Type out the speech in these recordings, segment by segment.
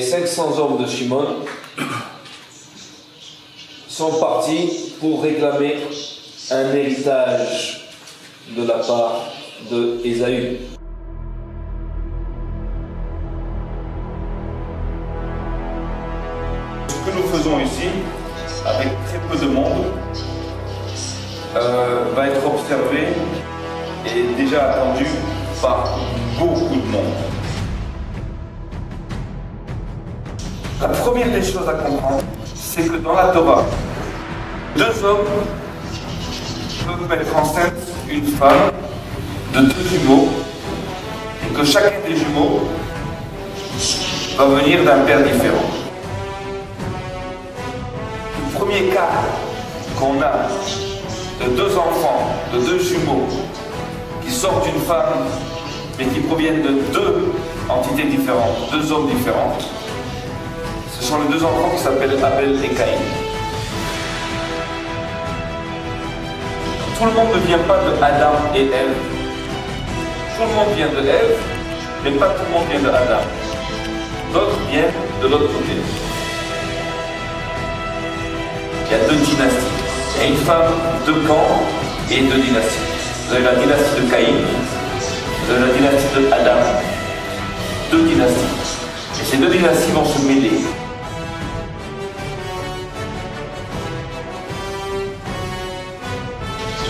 500 hommes de Shimon sont partis pour réclamer un héritage de la part de Ésaü. Ce que nous faisons ici, avec très peu de monde, va être observé et déjà attendu par beaucoup de monde. La première des choses à comprendre, c'est que dans la Torah, deux hommes peuvent mettre enceinte une femme de deux jumeaux et que chacun des jumeaux va venir d'un père différent. Le premier cas qu'on a de deux enfants, de deux jumeaux qui sortent d'une femme mais qui proviennent de deux entités différentes, deux hommes différents, ce sont les deux enfants qui s'appellent Abel et Caïn. Tout le monde ne vient pas de Adam et Ève. Tout le monde vient de Ève, mais pas tout le monde vient de Adam. D'autres viennent de l'autre côté. Il y a deux dynasties. Il y a une femme, deux camps et deux dynasties. Vous avez la dynastie de Caïn, vous avez la dynastie de Adam. Deux dynasties. Et ces deux dynasties vont se mêler.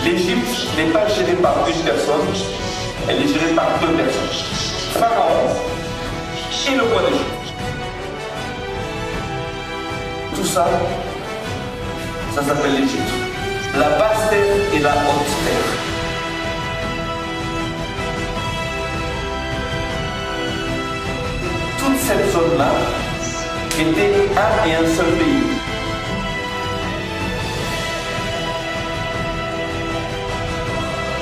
L'Égypte n'est pas gérée par une personne, elle est gérée par deux personnes. Pharaon et le roi d'Égypte. Tout ça, ça s'appelle l'Égypte. La basse terre et la haute terre. Toute cette zone-là était un et un seul pays.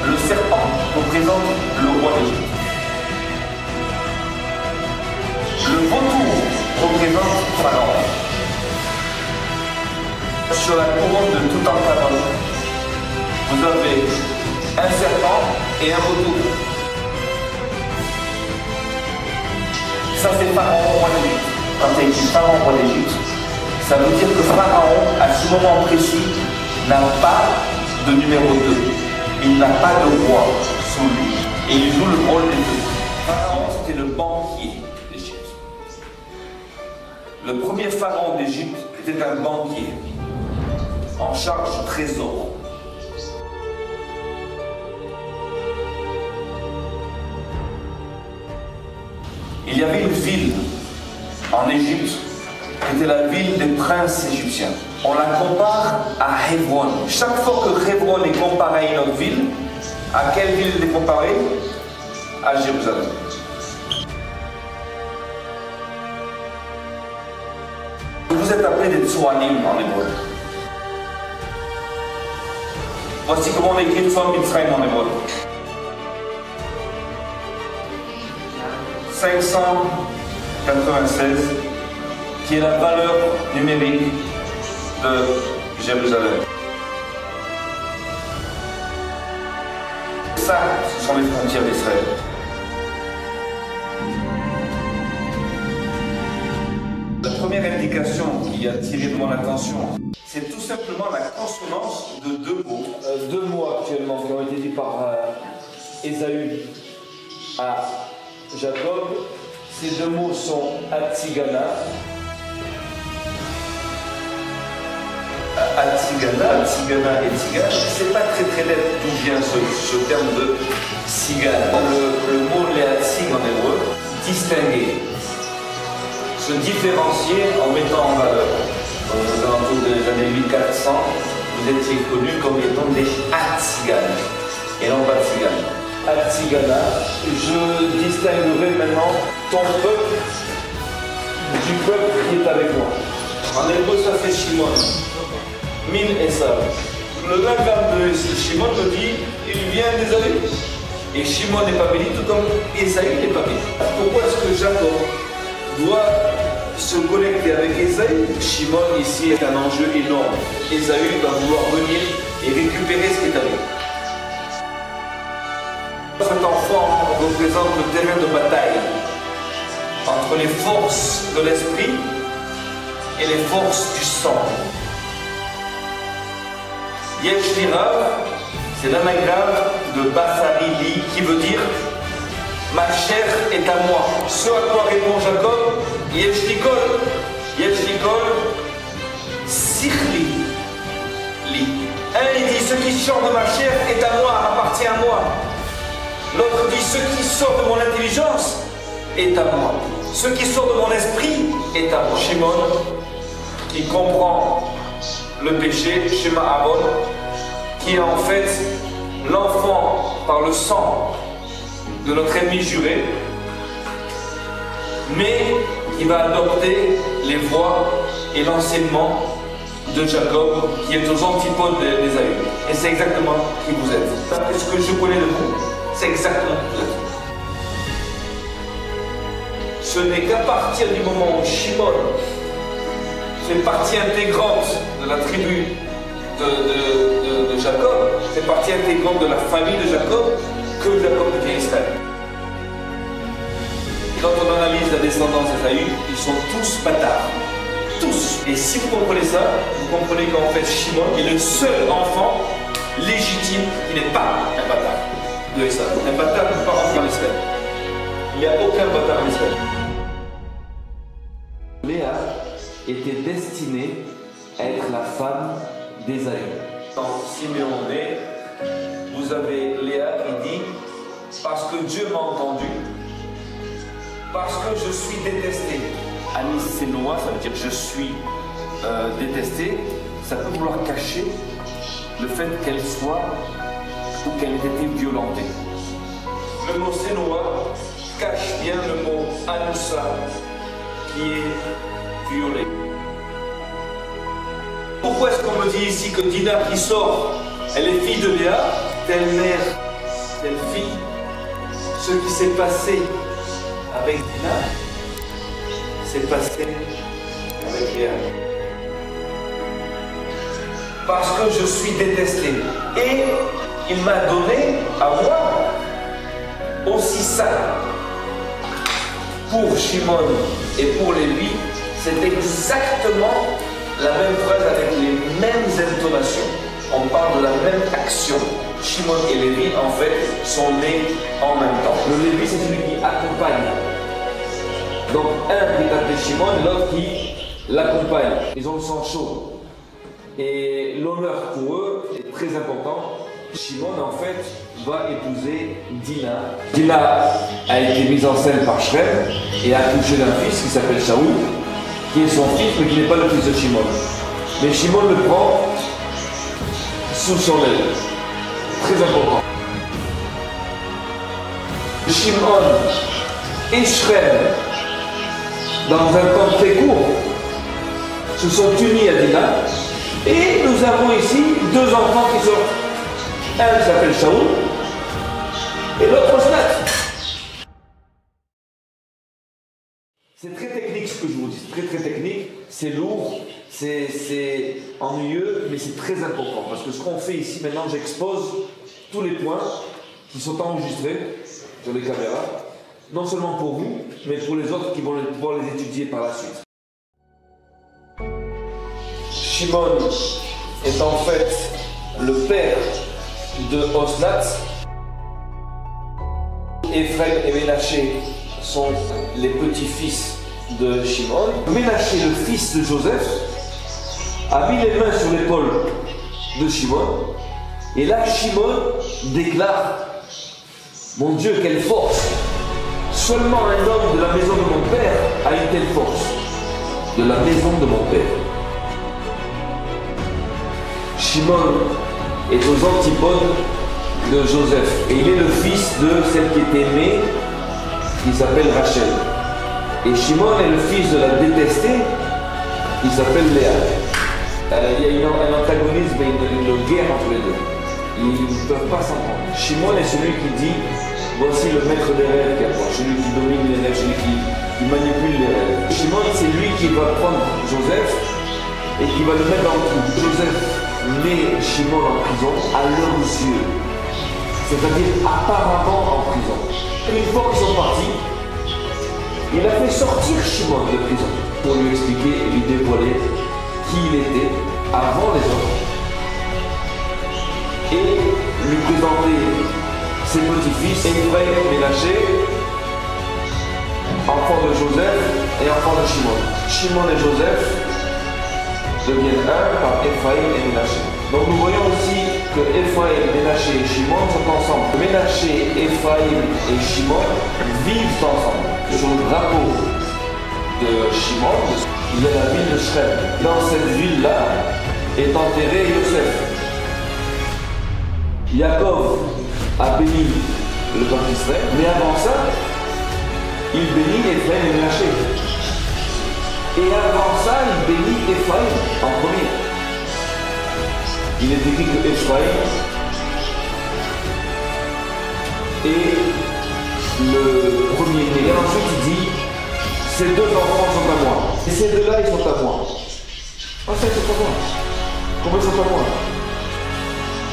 Le serpent représente le roi d'Égypte. Le vautour représente Pharaon. Sur la couronne de Toutankhamon, vous avez un serpent et un vautour. Ça c'est Pharaon roi d'Égypte. Quand il y a écrit Pharaon roi d'Égypte, ça veut dire que Pharaon, à ce moment précis, n'a pas de numéro 2. Il n'a pas de roi sous lui. Et il joue le rôle des deux. Pharaon, c'était le banquier d'Égypte. Le premier pharaon d'Égypte était un banquier en charge du trésor. Il y avait une ville en Égypte qui était la ville des princes égyptiens. On la compare à Hebron. Chaque fois que Hebron est comparé à une autre ville, à quelle ville elle est comparée? À Jérusalem. Vous êtes appelés des Tsoanim en hébreu. Voici comment on écrit Tsoam Mitzrayim en hébreu. 596, qui est la valeur numérique de Jérusalem. Ça, ce sont les frontières d'Israël. La première indication qui a attiré mon attention, c'est tout simplement la consonance de deux mots. Deux mots actuellement qui ont été dits par Ésaü à Jacob. Ces deux mots sont Atsigana. Atsigana et Tsigan, c'est pas très net d'où vient ce terme de Tsigan. Le mot Léatsig en hébreu, distinguer, se différencier en mettant en valeur. Aux alentours des années 1400, vous étiez connus comme étant des Atsigan et non pas Tsigan. Atsigana, je distinguerai maintenant ton peuple du peuple qui est avec moi. En hébreu, ça fait Shimon. Min Esav. Le Rambam de Shimon me dit, il vient d'Ésaü. Et Shimon n'est pas béni, tout comme Ésaü n'est pas béni. Pourquoi est-ce que Jacob doit se connecter avec Ésaü? Shimon ici est un enjeu énorme. Ésaü va vouloir venir et récupérer ce qui est à lui. Cet enfant représente le terrain de bataille. entre les forces de l'esprit et les forces du sang. Yesh li Rav, c'est l'anagramme de Basari Li qui veut dire ma chair est à moi. Ce à quoi répond Jacob, Yesh li kol, Sichli Li. Un il dit ce qui sort de ma chair est à moi, appartient à moi. L'autre dit ce qui sort de mon intelligence est à moi. Ce qui sort de mon esprit est à moi. Shimon, qui comprend le péché, Shema Aaron, qui est en fait l'enfant par le sang de notre ennemi juré, mais qui va adopter les voies et l'enseignement de Jacob, qui est aux antipodes d'Ésaü. Et c'est exactement qui vous êtes. D'après ce que je connais de vous, c'est exactement qui vous êtes. Ce n'est qu'à partir du moment où Shimon fait partie intégrante de la tribu de Jacob, fait partie intégrante de la famille de Jacob, que Jacob devient Israël. Quand on analyse la descendance d'Ésaü, ils sont tous bâtards. Tous. Et si vous comprenez ça, vous comprenez qu'en fait Shimon est le seul enfant légitime qui n'est pas un bâtard de Ésaü. Un bâtard ne peut pas rentrer en Israël. Il n'y a aucun bâtard en Israël. Léa était destinée à être la femme d'Ésaü. Dans Siméon né, vous avez Léa qui dit parce que Dieu m'a entendu, parce que je suis détesté. Anis Sénoa, ça veut dire je suis détesté. Ça peut vouloir cacher le fait qu'elle soit ou qu'elle ait été violentée. Le mot Sénoa cache bien le mot Anoussa qui est violé. Pourquoi est-ce qu'on me dit ici que Dina qui sort, elle est fille de Léa, telle mère, telle fille? Ce qui s'est passé avec Dina s'est passé avec Léa. Parce que je suis détesté. Et il m'a donné à moi aussi ça. Pour Shimon et pour Lévi, c'est exactement la même phrase avec les mêmes intonations. On parle de la même action. Shimon et Lévi, en fait, sont nés en même temps. Le Lévi, c'est celui qui accompagne. Donc, un qui est appelé Shimon, l'autre qui l'accompagne. Ils ont le sang chaud. Et l'honneur pour eux est très important. Shimon, en fait, va épouser Dina. Dina a été mise en scène par Shrem et a accouché d'un fils qui s'appelle Shaoul, qui est son fils, mais qui n'est pas le fils de Shimon. Mais Shimon le prend sous son aile. Très important. Shimon et Shrem, dans un temps très court, se sont unis à Dina. Et nous avons ici deux enfants qui sont... Un qui s'appelle Shaoul et l'autre Osnat. C'est très technique ce que je vous dis, très technique, c'est lourd, c'est ennuyeux, mais c'est très important. Parce que ce qu'on fait ici, maintenant j'expose tous les points qui sont enregistrés sur les caméras, non seulement pour vous, mais pour les autres qui vont pouvoir les étudier par la suite. Shimon est en fait le père de Osnat. Ephraim et Ménaché sont les petits-fils de Shimon. Ménaché, le fils de Joseph, a mis les mains sur l'épaule de Shimon. Et là, Shimon déclare: mon Dieu, quelle force! Seulement un homme de la maison de mon père a une telle force. De la maison de mon père. Shimon est aux antipodes de Joseph. Et il est le fils de celle qui est aimée, qui s'appelle Rachel. Et Shimon est le fils de la détestée, qui s'appelle Léa. Il y a un antagonisme et une guerre entre les deux. Ils ne peuvent pas s'entendre. Shimon est celui qui dit: voici le maître des rêves qui approche, celui qui domine les rêves, celui qui manipule les rêves. Shimon, c'est lui qui va prendre Joseph et qui va le mettre dans le trou. Joseph met Shimon en prison à leurs yeux, c'est-à-dire apparemment en prison. Une fois qu'ils sont partis, Il a fait sortir Shimon de prison pour lui expliquer et lui dévoiler qui il était avant les autres et lui présenter ses petits-fils, Ephraim et Ménaché, enfants de Joseph et enfants de Shimon. Shimon et Joseph deviennent un par Ephraim et Ménaché. Donc nous voyons aussi que Ephraim, Ménaché et Shimon sont ensemble. Ménaché, Ephraim et Shimon vivent ensemble. Sur le drapeau de Shimon, il y a la ville de Shrem. Dans cette ville-là est enterré Yosef. Yaakov a béni le peuple d'Israël, mais avant ça, il bénit Ephraim et Ménaché. Et avant ça, il bénit Ephraim en premier. Il est écrit que Ephraim est le premier-né. Et ensuite, il dit, ces deux enfants sont à moi. Et ces deux-là, ils sont à moi. Ah, ça, ils sont à moi. Comment ils sont à moi?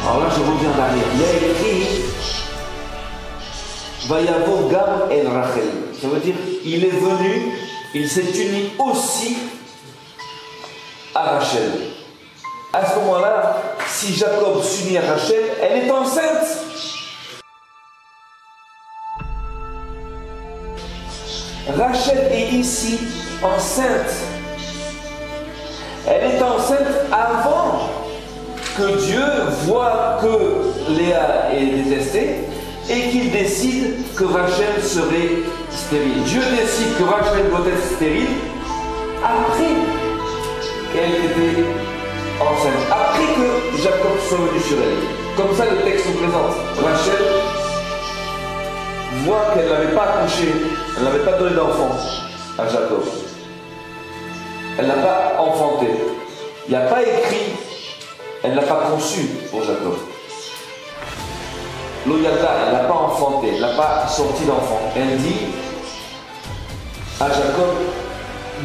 Alors là, je reviens en arrière. Il y a écrit Vayavo Gam El Rachel. Ça veut dire il est venu, il s'est uni aussi à Rachel. À ce moment-là, si Jacob s'unit à Rachel, elle est enceinte. Rachel est ici enceinte. Elle est enceinte avant que Dieu voit que Léa est détestée et qu'il décide que Rachel serait stérile. Dieu décide que Rachel doit être stérile après qu'elle était enceinte, après que Jacob soit venu sur elle. Comme ça le texte nous présente. Rachel voit qu'elle n'avait pas accouché, elle n'avait pas donné d'enfant à Jacob. Elle n'a pas enfanté. Il n'y a pas écrit, elle n'a pas conçu pour Jacob. Loyalta, elle n'a pas enfanté, elle n'a pas sorti d'enfant. Elle dit à Jacob,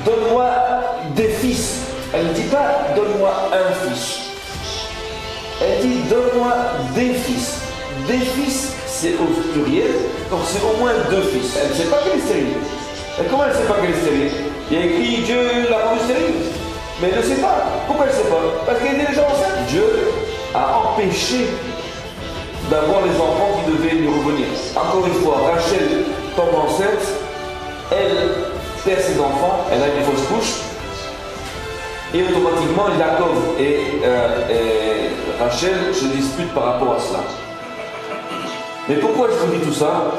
donne-moi des fils. Elle ne dit pas, donne-moi un fils. Elle dit, donne-moi des fils. Des fils, c'est au pluriel, donc c'est au moins deux fils. Elle ne sait pas qu'elle est stérile. Et comment elle ne sait pas qu'elle est stérile? Il y a écrit, Dieu l'a rendue stérile. Mais elle ne sait pas. Pourquoi elle ne sait pas? Parce qu'elle était déjà enceinte. Dieu a empêché d'avoir les enfants qui devaient lui revenir. Encore une fois, Rachel tombe enceinte, elle perd ses enfants, elle a une fausse couche, et automatiquement Jacob et Rachel se disputent par rapport à cela. Mais pourquoi je vous dis tout ça?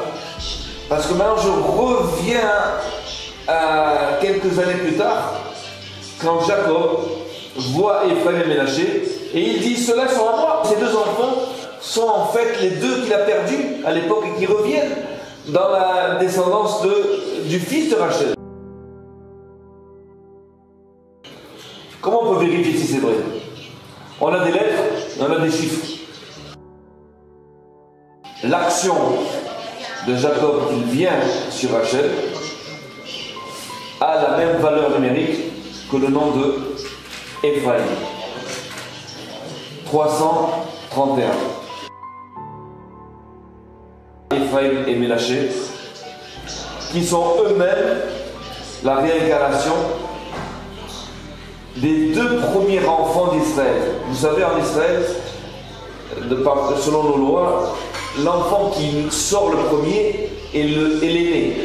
Parce que maintenant je reviens à quelques années plus tard, quand Jacob voit Ephraim et Ménaché, et il dit, ceux-là sont à moi. Ces deux enfants sont en fait les deux qu'il a perdus à l'époque et qui reviennent dans la descendance du fils de Rachel. Comment on peut vérifier si c'est vrai? On a des lettres et on a des chiffres. L'action de Jacob qui vient sur Rachel a la même valeur numérique que le nom de Ephraim. 331. Ephraim et Ménaché, qui sont eux-mêmes la réincarnation des deux premiers enfants d'Israël. Vous savez, en Israël, selon nos lois, l'enfant qui sort le premier est l'aîné.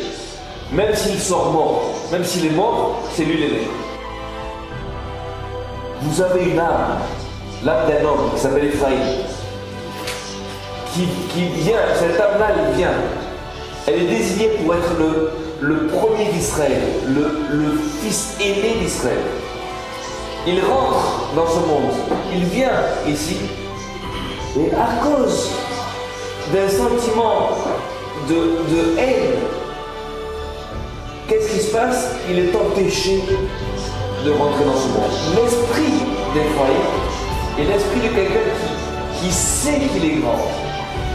Même s'il sort mort, même s'il est mort, c'est lui l'aîné. Vous avez une âme, l'âme d'un homme qui s'appelle Ephraim, qui vient, cette âme-là, elle vient. Elle est désignée pour être le premier d'Israël, le fils aîné d'Israël. Il rentre dans ce monde, il vient ici, et à cause d'un sentiment de haine, qu'est-ce qui se passe? Il est empêché de rentrer dans ce monde. L'esprit d'Ephraim est l'esprit de quelqu'un qui sait qu'il est grand.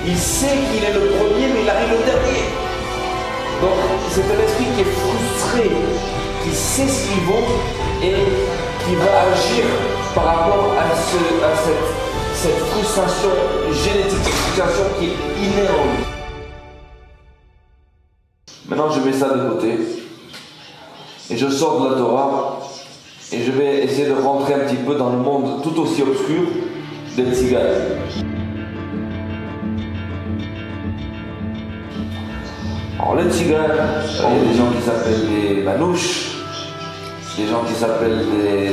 Il sait qu'il est le premier, mais il arrive le dernier. Donc c'est un esprit qui est frustré, qui sait ce qu'il vaut et qui va agir par rapport à cette frustration génétique, cette frustration qui est innée en lui. Maintenant je mets ça de côté Et je sors de la Torah et je vais essayer de rentrer un petit peu dans le monde tout aussi obscur des tziganes. Alors les tziganes, il y a des gens qui s'appellent des manouches, des gens qui s'appellent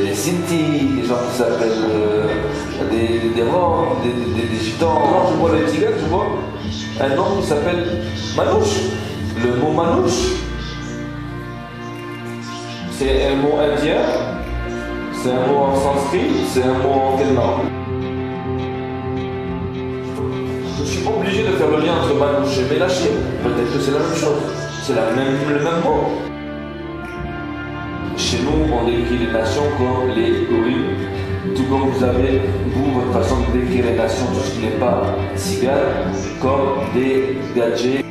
des sinti, des gens qui s'appellent des roms, des gitans. Quand je vois les tziganes, je vois un nom qui s'appelle manouche. Le mot manouche, c'est un mot indien, c'est un mot en sanskrit, c'est un mot en quelle langue? Je suis obligé de faire le lien entre manouche et mélaché. Peut-être que c'est la même chose, c'est le même mot. Chez nous, on décrit les nations comme les goïms, tout comme vous avez, vous, votre façon de décrire les nations, tout ce qui n'est pas tzigane, comme des gadgets.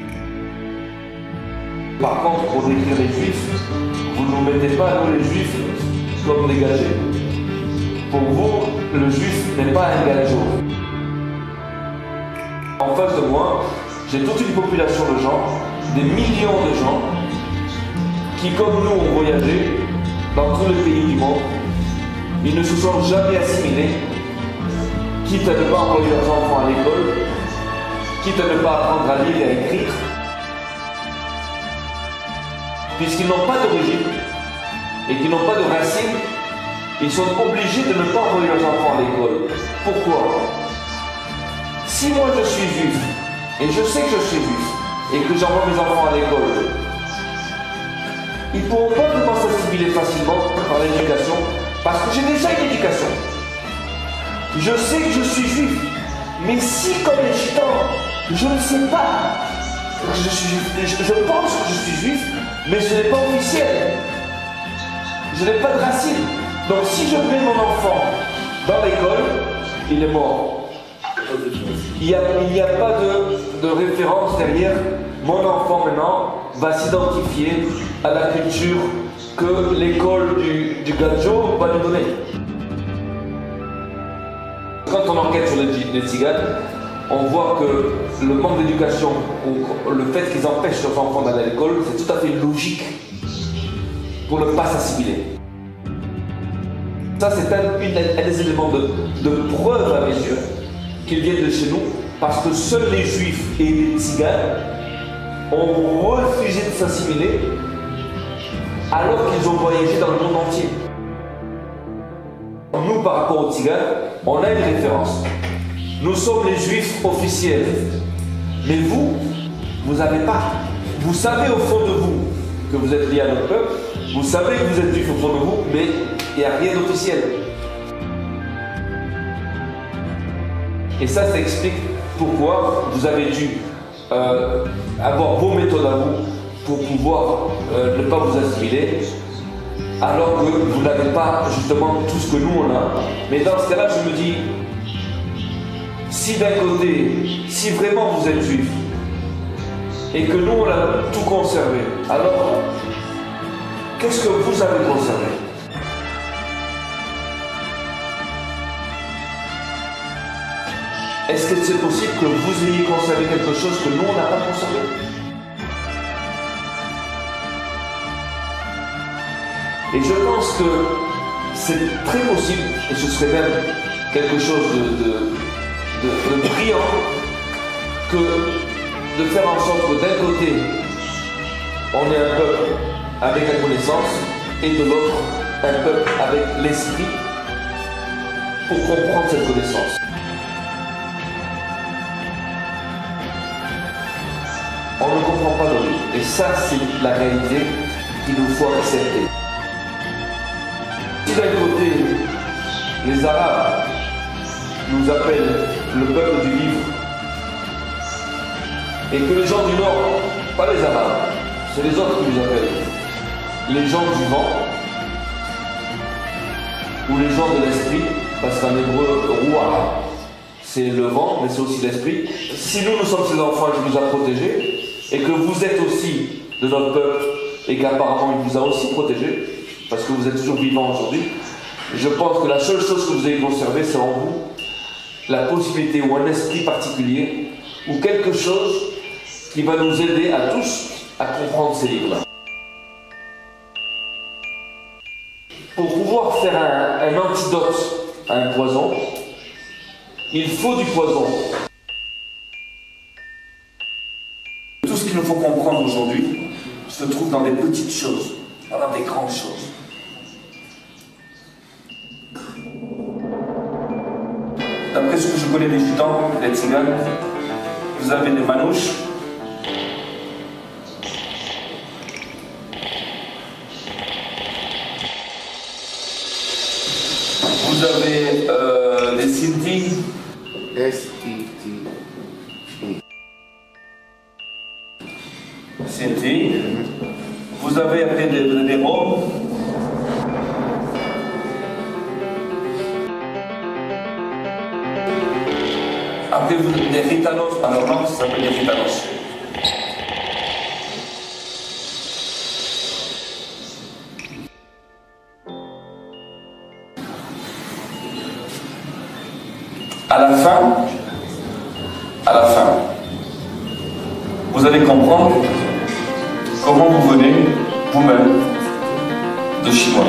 Par contre, pour décrire les juifs, vous ne nous mettez pas, nous les juifs, comme des gadgets. Pour vous, le juif n'est pas un gadget. En face de moi, j'ai toute une population de gens, des millions de gens, qui, comme nous, ont voyagé dans tous les pays du monde. Ils ne se sont jamais assimilés, quitte à ne pas envoyer leurs enfants à l'école, quitte à ne pas apprendre à lire et à écrire, puisqu'ils n'ont pas d'origine et qu'ils n'ont pas de racines, ils sont obligés de ne pas envoyer leurs enfants à l'école. Pourquoi? Si moi je suis juif, et je sais que je suis juif, et que j'envoie mes enfants à l'école, ils ne pourront pas vraiment s'assimiler facilement par l'éducation, parce que j'ai déjà une éducation. Je sais que je suis juif, mais si comme les gitans, je ne sais pas que je suis juif, je pense que je suis juif, mais ce n'est pas officiel. Je n'ai pas de racines. Donc si je mets mon enfant dans l'école, il est mort. Il n'y a pas de référence derrière. Mon enfant maintenant va s'identifier à la culture que l'école du gadjo va lui donner. Quand on enquête sur les tziganes, on voit que le manque d'éducation ou le fait qu'ils empêchent leurs enfants d'aller à l'école, c'est tout à fait logique pour ne pas s'assimiler. Ça, c'est un des éléments de preuve à mes yeux qu'ils viennent de chez nous, parce que seuls les juifs et les tziganes ont refusé de s'assimiler alors qu'ils ont voyagé dans le monde entier. Nous, par rapport aux tziganes, on a une référence. Nous sommes les juifs officiels. Mais vous n'avez pas. Vous savez au fond de vous que vous êtes liés à notre peuple, vous savez que vous êtes juifs au fond de vous, mais il n'y a rien d'officiel. Et ça explique pourquoi vous avez dû avoir vos méthodes à vous pour pouvoir ne pas vous assimiler, alors que vous n'avez pas justement tout ce que nous on a. Mais dans ce cas-là, je me dis, si d'un côté, si vraiment vous êtes juif, et que nous on a tout conservé, alors qu'est-ce que vous avez conservé? Est-ce que c'est possible que vous ayez conservé quelque chose que nous on n'a pas conservé? Et je pense que c'est très possible, et ce serait même quelque chose de brillant, que de faire en sorte que d'un côté, on est un peuple avec la connaissance, et de l'autre, un peuple avec l'esprit pour comprendre cette connaissance. On ne comprend pas l'origine. Et ça, c'est la réalité qu'il nous faut accepter. Si d'un côté, les Arabes nous appellent le peuple du livre, et que les gens du Nord, pas les Arabes, c'est les autres qui nous appellent les gens du vent, ou les gens de l'esprit, parce qu'en hébreu, roi, c'est le vent, mais c'est aussi l'esprit. Si nous sommes ses enfants et qu'il nous a protégés, et que vous êtes aussi de notre peuple, et qu'apparemment il vous a aussi protégés, parce que vous êtes toujours vivants aujourd'hui, je pense que la seule chose que vous avez conservée, c'est en vous la possibilité ou un esprit particulier, ou quelque chose qui va nous aider à tous à comprendre ces livres-là. Pour pouvoir faire un antidote à un poison, il faut du poison. Tout ce qu'il nous faut comprendre aujourd'hui se trouve dans des petites choses, pas dans des grandes choses. D'après ce que je connais des gitans, des tziganes, vous avez des manouches, vous avez des sinti, sinti, vous avez après des roms, après vous avez des ritanos, en leur langue ça s'appelle des ritanos. À la fin, vous allez comprendre comment vous venez vous-même de chinois.